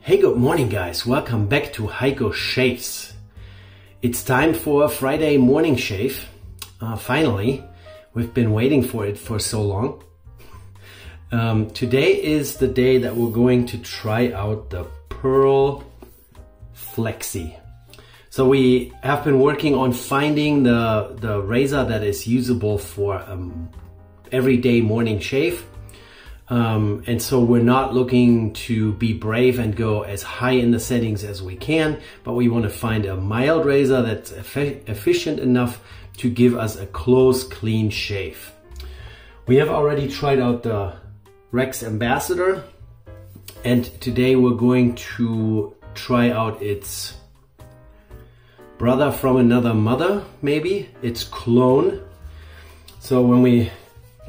Hey, good morning guys, welcome back to Heiko Shaves. It's time for a Friday morning shave. Finally, we've been waiting for it for so long. Today is the day that we're going to try out the Pearl Flexi. So we have been working on finding the razor that is usable for everyday morning shave. And so we're not looking to be brave and go as high in the settings as we can, but we want to find a mild razor that's efficient enough to give us a close, clean shave. We have already tried out the Rex Ambassador, and today we're going to try out its brother from another mother, maybe, its clone. So when we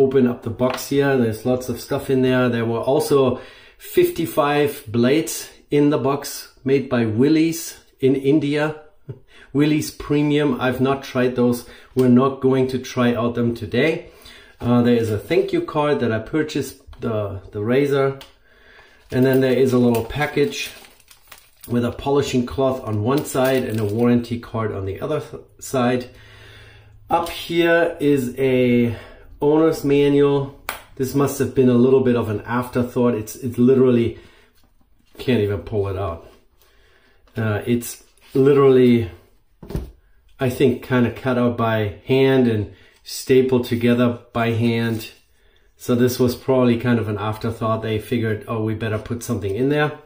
open up the box here, there's lots of stuff in there. There were also 55 blades in the box made by Willys in India. Willys Premium, I've not tried those. We're not going to try out them today. There is a thank you card that I purchased the razor. And then there is a little package with a polishing cloth on one side and a warranty card on the other side. Up here is a owner's manual. This must have been a little bit of an afterthought. It's literally, can't even pull it out. It's literally, I think, kind of cut out by hand and stapled together by hand. So this was probably kind of an afterthought. They figured, oh, we better put something in there.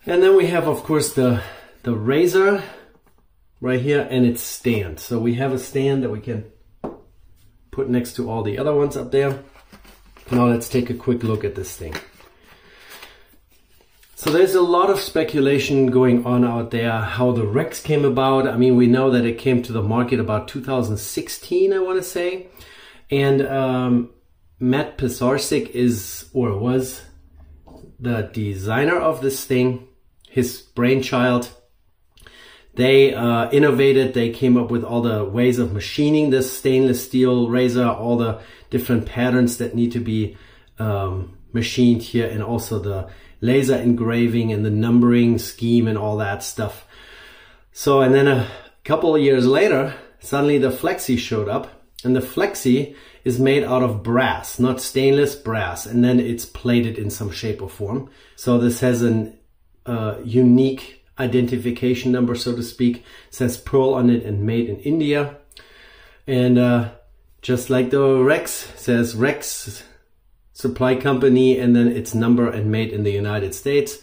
And then we have, of course, the razor right here and its stand. So we have a stand that we can put next to all the other ones up there. Now let's take a quick look at this thing. So there's a lot of speculation going on out there how the Rex came about. I mean, we know that it came to the market about 2016, I want to say. And Matt Pisarcik is, or was, the designer of this thing, his brainchild. They innovated, they came up with all the ways of machining this stainless steel razor, all the different patterns that need to be machined here, and also the laser engraving and the numbering scheme and all that stuff. So, and then a couple of years later, suddenly the Flexi showed up, and the Flexi is made out of brass, not stainless, brass, and then it's plated in some shape or form. So this has an unique identification number, so to speak. It says Pearl on it and made in India. And just like the Rex, it says Rex Supply Company and then its number and made in the United States.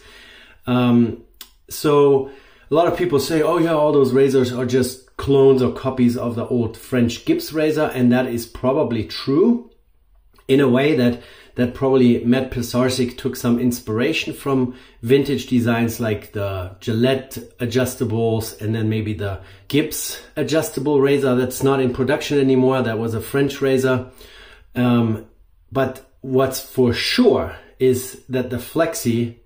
So a lot of people say, oh yeah, all those razors are just clones or copies of the old French Gibbs razor, and that is probably true in a way that probably Matt Pisarcik took some inspiration from vintage designs like the Gillette adjustables and then maybe the Gibbs adjustable razor that's not in production anymore. That was a French razor. But what's for sure is that the Flexi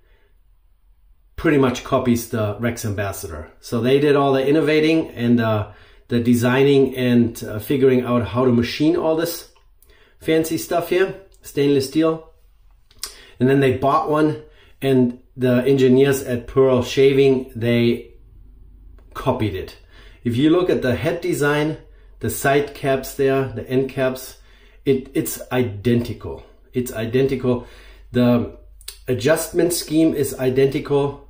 pretty much copies the Rex Ambassador. So they did all the innovating and the designing and figuring out how to machine all this fancy stuff here. Stainless steel, and then they bought one, and the engineers at Pearl Shaving, they copied it. If you look at the head design, the side caps there, the end caps, it's identical. It's identical. The adjustment scheme is identical,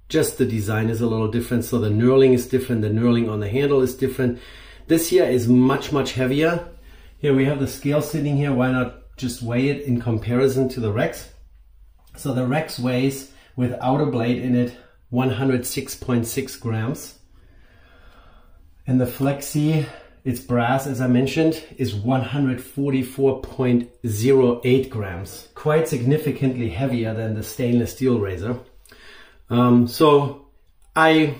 just the design is a little different. So the knurling is different, the knurling on the handle is different. This here is much heavier. Here we have the scale sitting here. Why not just weigh it in comparison to the Rex? So the Rex weighs, without a blade in it, 106.6 grams. And the Flexi, it's brass as I mentioned, is 144.08 grams. Quite significantly heavier than the stainless steel razor. So I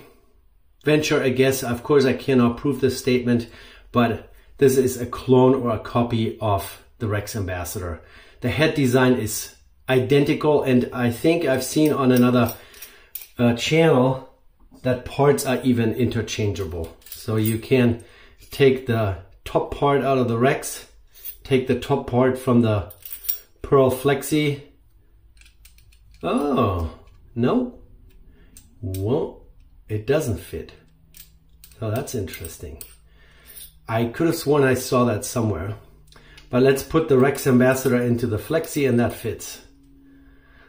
venture a guess, of course I cannot prove this statement, but this is a clone or a copy of the Rex Ambassador. The head design is identical, and I think I've seen on another channel that parts are even interchangeable. So you can take the top part out of the Rex, take the top part from the Pearl Flexi. Oh, No? Well, it doesn't fit. So that's interesting. I could have sworn I saw that somewhere. But let's put the Rex Ambassador into the Flexi and that fits.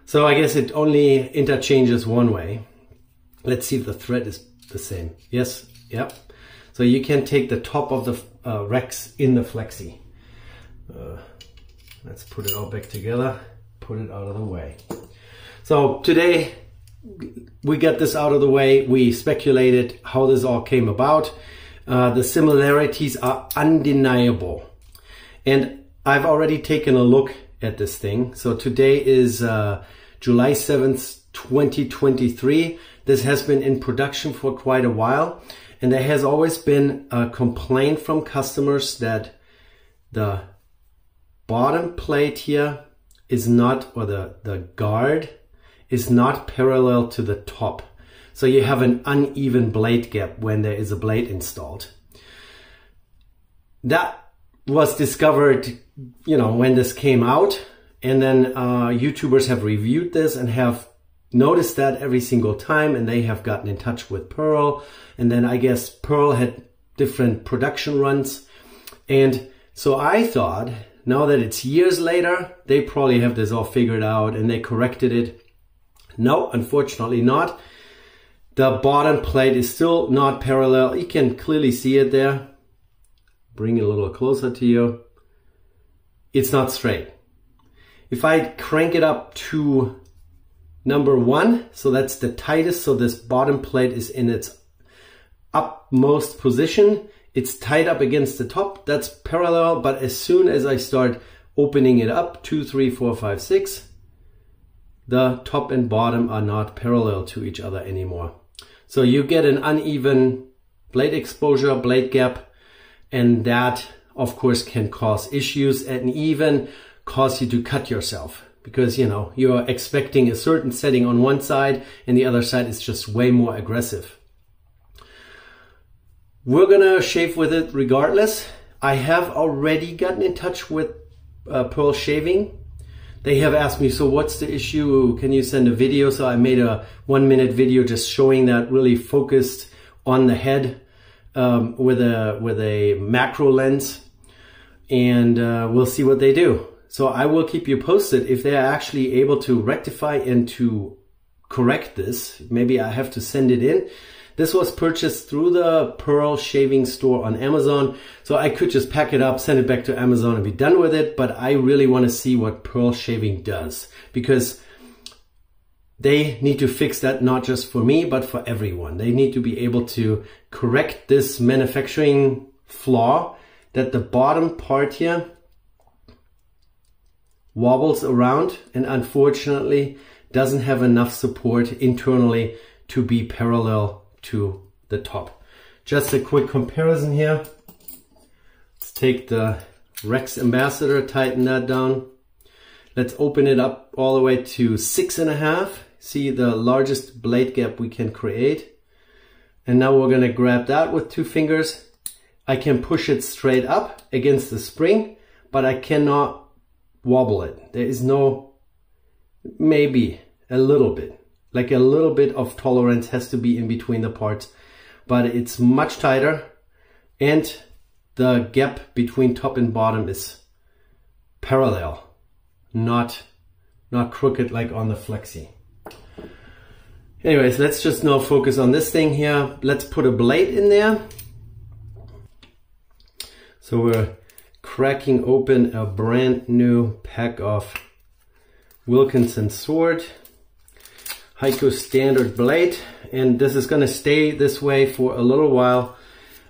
So I guess it only interchanges one way. Let's see if the thread is the same. Yes, yep. So you can take the top of the Rex in the Flexi. Let's put it all back together, put it out of the way. So today we got this out of the way. We speculated how this all came about. The similarities are undeniable. And I've already taken a look at this thing. So today is July 7th, 2023. This has been in production for quite a while. And there has always been a complaint from customers that the bottom plate here is not, or the guard is not parallel to the top. So you have an uneven blade gap when there is a blade installed. That was discovered, you know, when this came out, and then YouTubers have reviewed this and have noticed that every single time, and they have gotten in touch with Pearl, and then I guess Pearl had different production runs. And so I thought, now that it's years later, they probably have this all figured out and they corrected it. No, unfortunately not. The bottom plate is still not parallel. You can clearly see it there. Bring it a little closer to you. It's not straight. If I crank it up to number 1, so that's the tightest, so this bottom plate is in its upmost position. It's tied up against the top, that's parallel, but as soon as I start opening it up, 2, 3, 4, 5, 6, the top and bottom are not parallel to each other anymore. So you get an uneven blade exposure, blade gap, and that of course can cause issues and even cause you to cut yourself, because you know you're expecting a certain setting on one side and the other side is just way more aggressive. We're gonna shave with it regardless. I have already gotten in touch with Pearl Shaving. They have asked me, so what's the issue? Can you send a video? So I made a 1-minute video just showing that, really focused on the head with a macro lens, and we'll see what they do. So I will keep you posted if they are actually able to rectify and to correct this. Maybe I have to send it in. This was purchased through the Pearl Shaving store on Amazon, so I could just pack it up, send it back to Amazon and be done with it, but I really want to see what Pearl Shaving does, because they need to fix that, not just for me, but for everyone. They need to be able to correct this manufacturing flaw that the bottom part here wobbles around and unfortunately doesn't have enough support internally to be parallel to the top. Just a quick comparison here. Let's take the Rex Ambassador, tighten that down. Let's open it up all the way to 6.5. See the largest blade gap we can create. And now we're gonna grab that with 2 fingers. I can push it straight up against the spring, but I cannot wobble it. There is no, maybe a little bit. Like a little bit of tolerance has to be in between the parts, but it's much tighter and the gap between top and bottom is parallel, not crooked like on the Flexi. Anyways, let's just now focus on this thing here. Let's put a blade in there. So we're cracking open a brand new pack of Wilkinson sword. Heiko standard blade, and this is gonna stay this way for a little while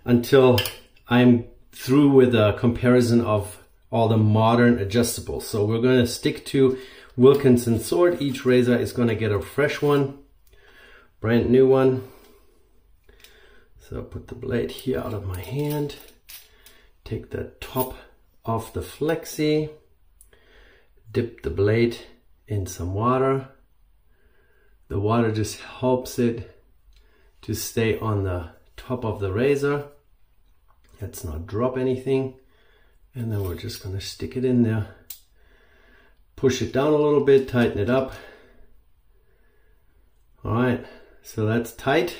until I'm through with a comparison of all the modern adjustables. So we're gonna stick to Wilkinson sword. Each razor is gonna get a fresh one, brand new one. So put the blade here out of my hand, take the top off the Flexi, dip the blade in some water. The water just helps it to stay on the top of the razor. Let's not drop anything. And then we're just gonna stick it in there. Push it down a little bit, tighten it up. All right, so that's tight.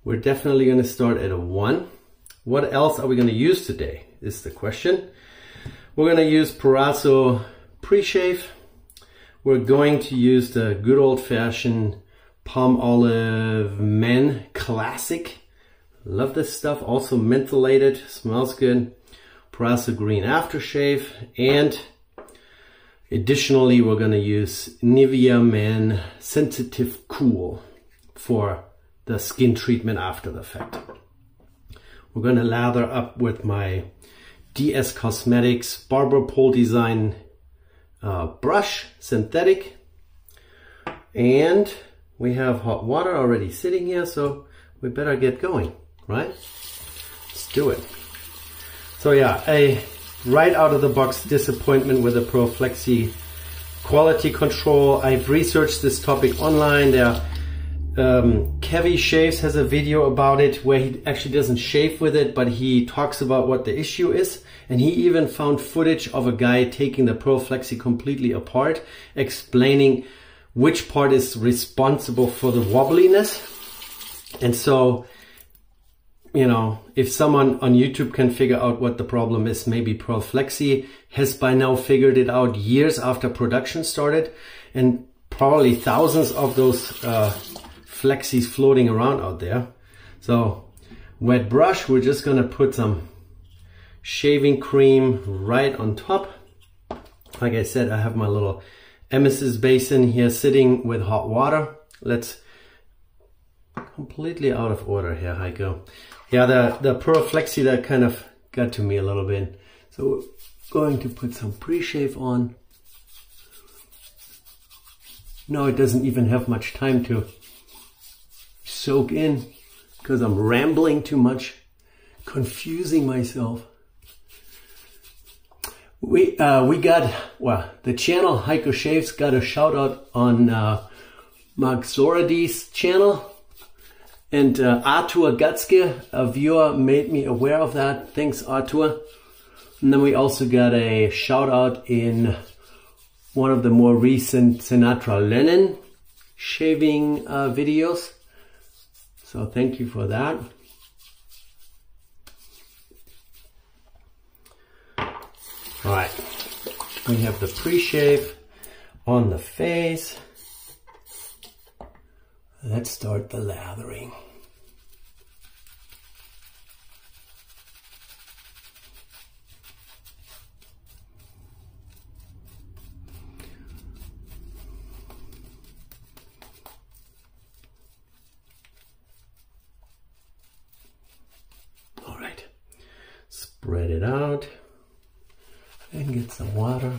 We're definitely going to start at a 1. What else are we going to use today is the question. We're going to use Pearl pre-shave. We're going to use the good old-fashioned palm olive men classic. Love this stuff. Also mentholated, smells good. Pearl green aftershave, and additionally we're going to use Nivea Men Sensitive Cool for the skin treatment after the fact. We're going to lather up with my DS Cosmetics Barber Pole Design brush, synthetic, and we have hot water already sitting here, so we better get going, right? Let's do it. So yeah, a right out of the box disappointment with the Pearl Flexi quality control. I've researched this topic online. Kevy Shaves has a video about it where he actually doesn't shave with it, but he talks about what the issue is. And he even found footage of a guy taking the Pearl Flexi completely apart, explaining which part is responsible for the wobbliness. And so, you know, if someone on YouTube can figure out what the problem is, maybe Pearl Flexi has by now figured it out years after production started, and probably thousands of those Flexis floating around out there. So wet brush, we're just gonna put some shaving cream right on top. Like I said, I have my little emesis basin here sitting with hot water. Let's completely out of order here, Heiko. Yeah, the Pearl Flexi, that kind of got to me a little bit. So we're going to put some pre-shave on. No, it doesn't even have much time to soak in because I'm rambling too much, confusing myself. We got, well, the channel Heiko Shaves got a shout out on Mark Zoradi's channel. And Arthur Gatzke, a viewer, made me aware of that. Thanks, Arthur. And then we also got a shout out in one of the more recent Sinatra Lennon shaving videos. So thank you for that. All right, we have the pre-shave on the face. Let's start the lathering. All right, spread it out and get some water.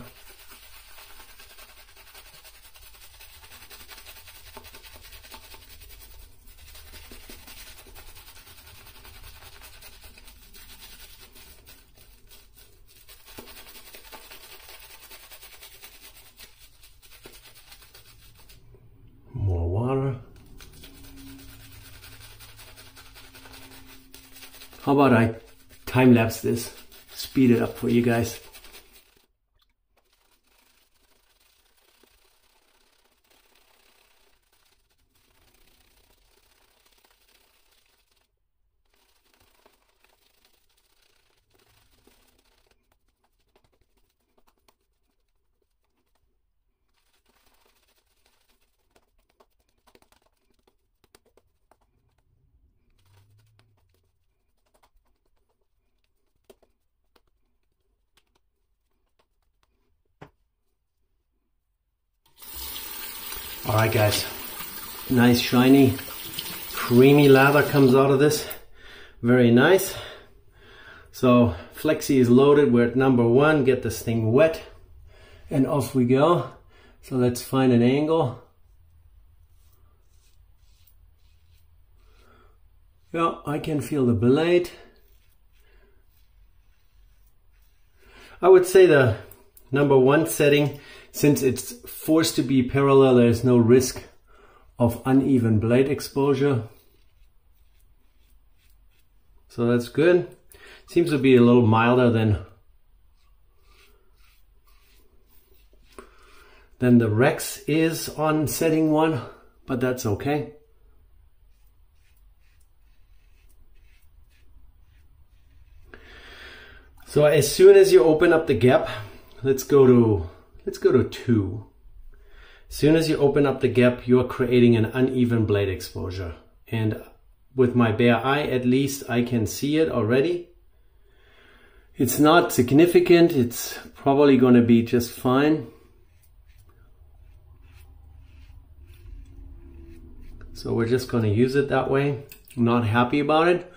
More water. How about I time lapse this, speed it up for you guys. All right, guys, nice shiny creamy lather comes out of this. Very nice. So Flexi is loaded. We're at number 1. Get this thing wet and off we go. So let's find an angle. Yeah, I can feel the blade. I would say the number 1 setting, since it's forced to be parallel, there's no risk of uneven blade exposure. So that's good. Seems to be a little milder than the Rex is on setting 1, but that's okay. So as soon as you open up the gap, let's go to 2. As soon as you open up the gap, you're creating an uneven blade exposure. And with my bare eye, at least I can see it already. It's not significant. It's probably going to be just fine. So we're just going to use it that way. I'm not happy about it,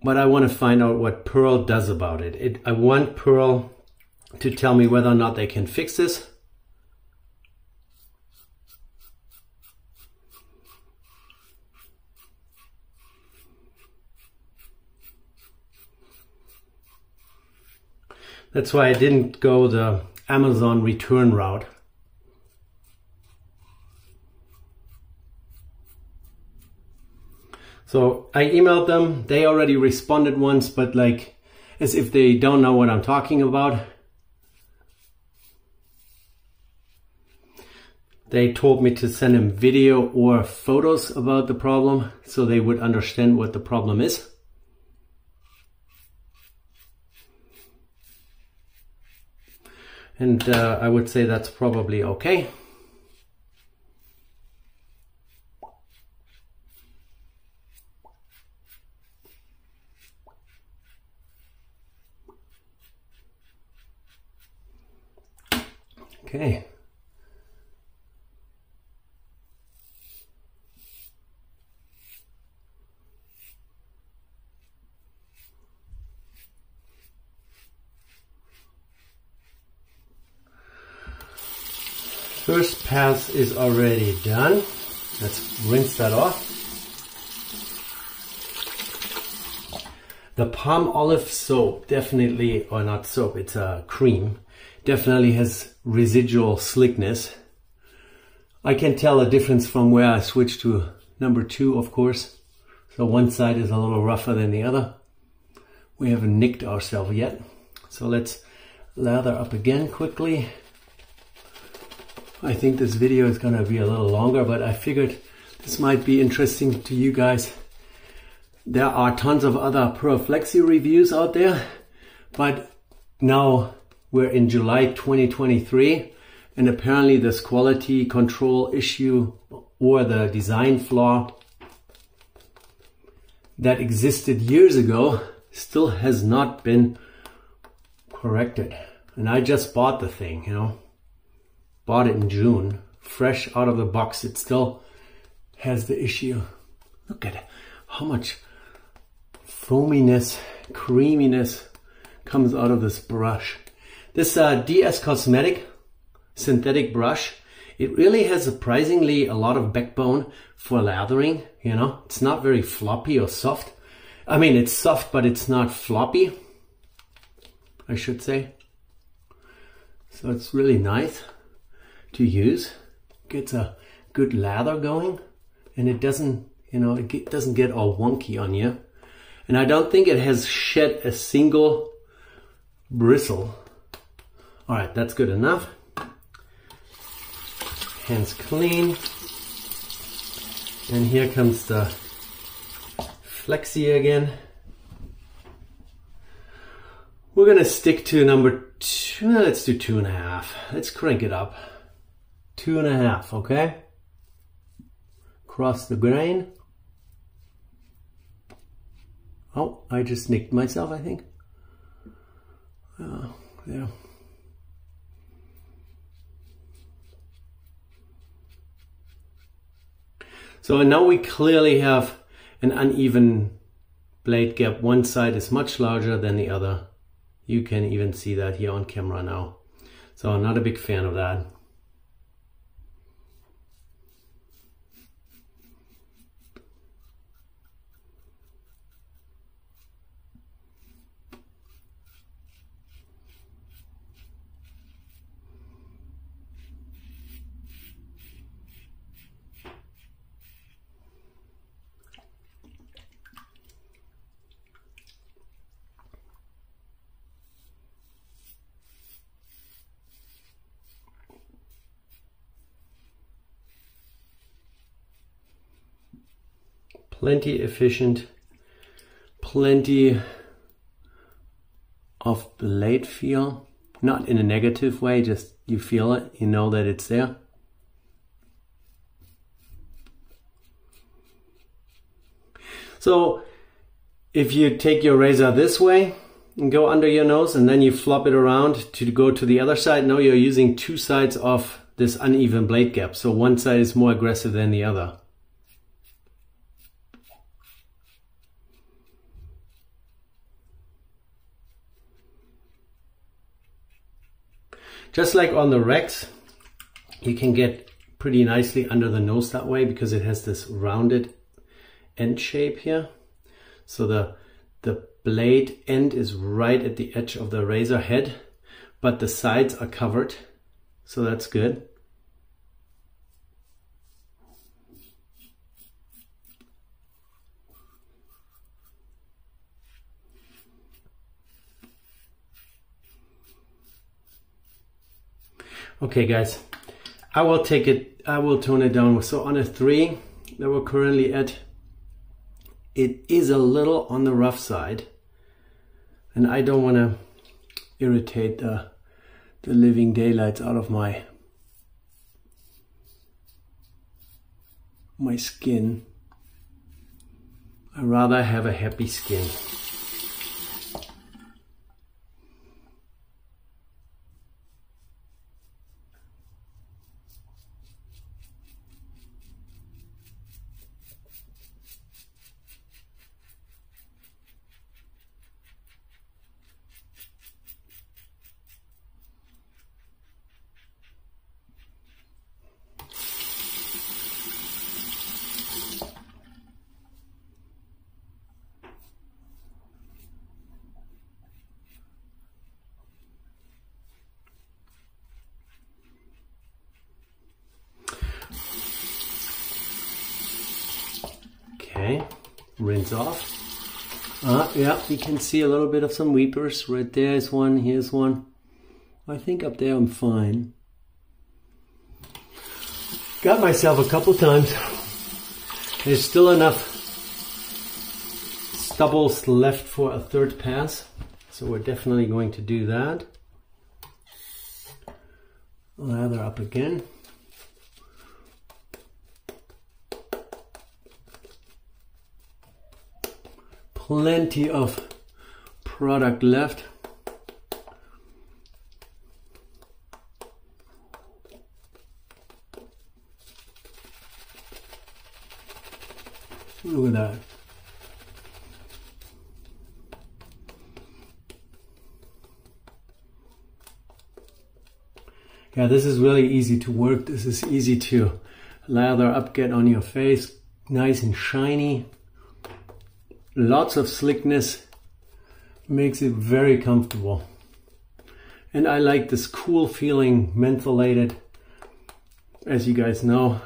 but I want to find out what Pearl does about it. I want Pearl to tell me whether or not they can fix this. That's why I didn't go the Amazon return route. So I emailed them. They already responded once, but like as if they don't know what I'm talking about. They told me to send them video or photos about the problem so they would understand what the problem is. And I would say that's probably okay. Okay. First pass is already done. Let's rinse that off. The palm olive soap definitely, or not soap, it's a cream, definitely has residual slickness. I can tell a difference from where I switched to number 2, of course. So one side is a little rougher than the other. We haven't nicked ourselves yet. So let's lather up again quickly. I think this video is going to be a little longer, but I figured this might be interesting to you guys. There are tons of other Pearl Flexi reviews out there, but now we're in July 2023, and apparently this quality control issue or the design flaw that existed years ago still has not been corrected. And I just bought the thing, you know. Bought it in June, fresh out of the box. It still has the issue. Look at it, how much foaminess, creaminess comes out of this brush. This DS Cosmetic synthetic brush, it really has surprisingly a lot of backbone for lathering, you know. It's not very floppy or soft. I mean, it's soft, but it's not floppy, I should say. So it's really nice to use. Gets a good lather going, and it doesn't, you know, it doesn't get all wonky on you. And I don't think it has shed a single bristle. All right, that's good enough. Hands clean. And here comes the Flexi again. We're gonna stick to number 2. Let's do 2.5. Let's crank it up. 2.5, okay? Cross the grain. Oh, I just nicked myself, I think. There. So now we clearly have an uneven blade gap. One side is much larger than the other. You can even see that here on camera now. So I'm not a big fan of that. plenty efficient, plenty of blade feel, not in a negative way, just you feel it, you know that it's there. So if you take your razor this way and go under your nose and then you flop it around to go to the other side, now you're using two sides of this uneven blade gap. So one side is more aggressive than the other. Just like on the Rex, you can get pretty nicely under the nose that way because it has this rounded end shape here. So the blade end is right at the edge of the razor head, but the sides are covered, so that's good. Okay guys, I will tone it down. So on a 3 that we're currently at, it is a little on the rough side, and I don't want to irritate the living daylights out of my skin. I'd rather have a happy skin. Okay, rinse off. Yeah, you can see a little bit of some weepers. Right there is one, here's one. I think up there I'm fine. Got myself a couple times. There's still enough stubbles left for a third pass, so we're definitely going to do that. Lather up again. Plenty of product left. Look at that. Yeah, this is really easy to work. This is easy to lather up, get on your face, nice and shiny. Lots of slickness, makes it very comfortable. And I like this cool feeling, mentholated, as you guys know.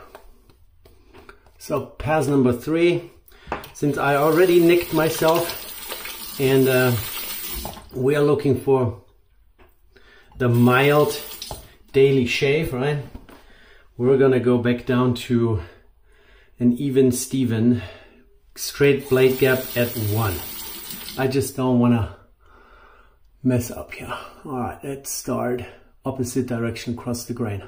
So pass number 3, since I already nicked myself and we are looking for the mild daily shave, right? We're gonna go back down to an even Steven straight blade gap at 1. I just don't want to mess up here. All right, let's start opposite direction across the grain.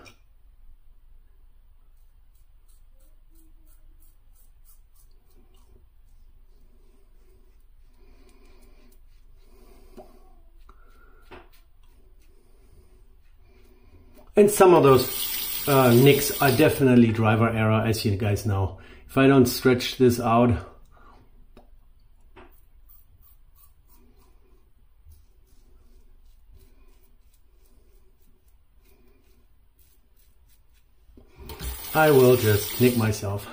And some of those nicks are definitely driver error, as you guys know. If I don't stretch this out, I will just nick myself.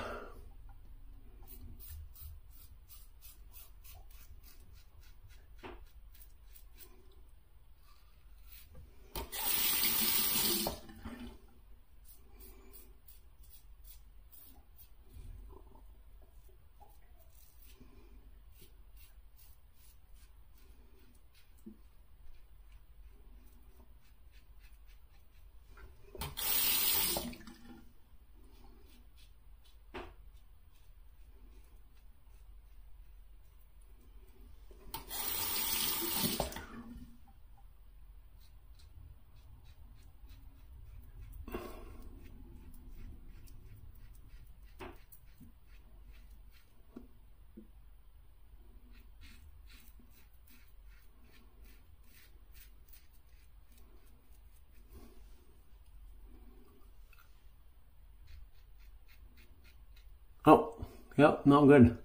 Yep, not good.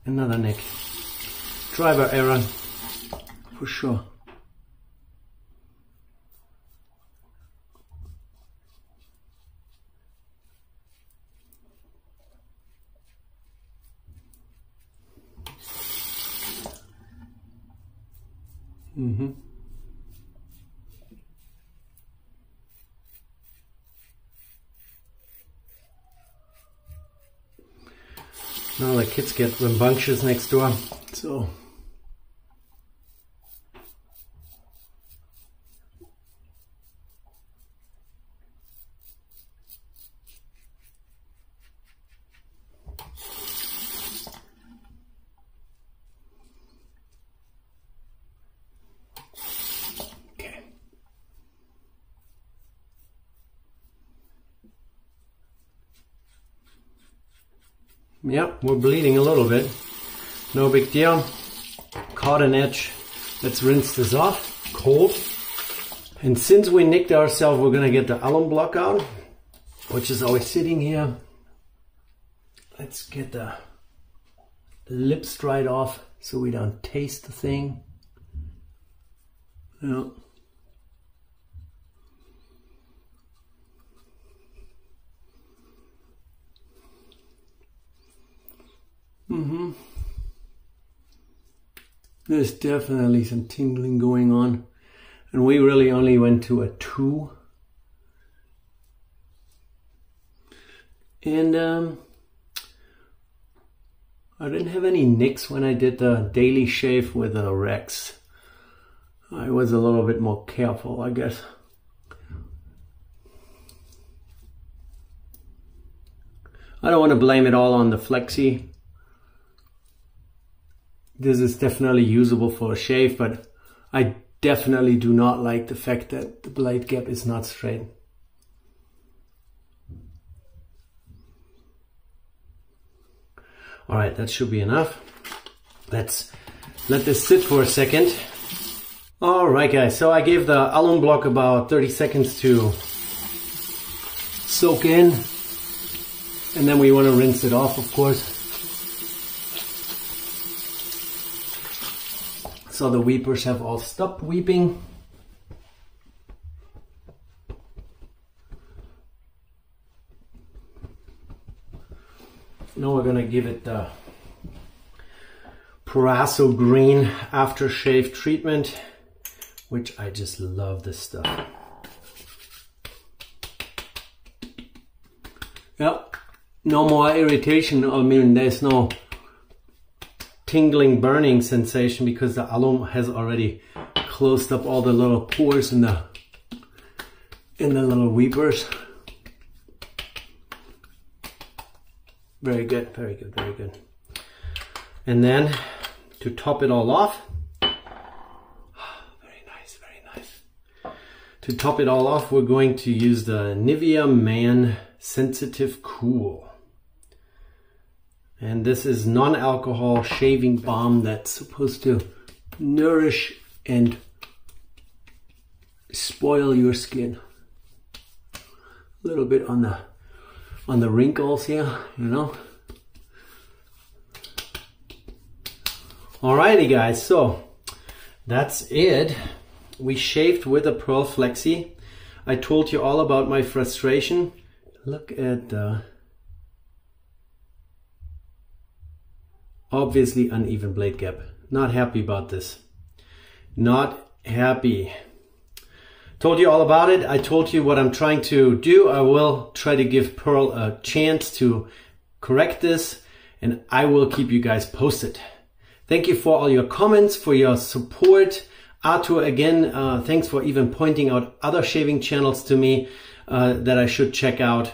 Another nick. Driver error, for sure. Now the kids get rambunctious next door, so. Yep, we're bleeding a little bit. No big deal. Caught an edge. Let's rinse this off, cold. And since we nicked ourselves, we're gonna get the alum block out, which is always sitting here. Let's get the lips dried off so we don't taste the thing. Yeah. There's definitely some tingling going on, and we really only went to a 2. And I didn't have any nicks when I did the daily shave with a Rex. I was a little bit more careful, I guess. I don't want to blame it all on the Flexi. This is definitely usable for a shave, but I definitely do not like the fact that the blade gap is not straight. All right, that should be enough. Let's let this sit for a second. All right, guys, so I gave the alum block about 30 seconds to soak in, and then we want to rinse it off, of course. So the weepers have all stopped weeping. Now we're gonna give it the Paraso Green aftershave treatment, which I just love this stuff. Yep, no more irritation. I mean, there's no tingling, burning sensation because the alum has already closed up all the little pores in the little weepers. Very good, very good, very good. And then to top it all off, very nice, very nice. To top it all off, we're going to use the Nivea Man Sensitive Cool. And this is non-alcohol shaving balm that's supposed to nourish and spoil your skin. A little bit on the wrinkles here, you know. Alrighty guys, so that's it. We shaved with a Pearl Flexi. I told you all about my frustration. Look at the obviously uneven blade gap. Not happy about this. Not happy. Told you all about it. I told you what I'm trying to do. I will try to give Pearl a chance to correct this, and I will keep you guys posted. Thank you for all your comments, for your support. Arthur, again, thanks for even pointing out other shaving channels to me that I should check out.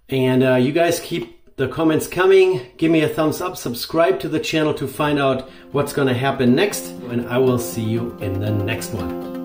And you guys keep the comments coming. Give me a thumbs up, subscribe to the channel to find out what's gonna happen next, and I will see you in the next one.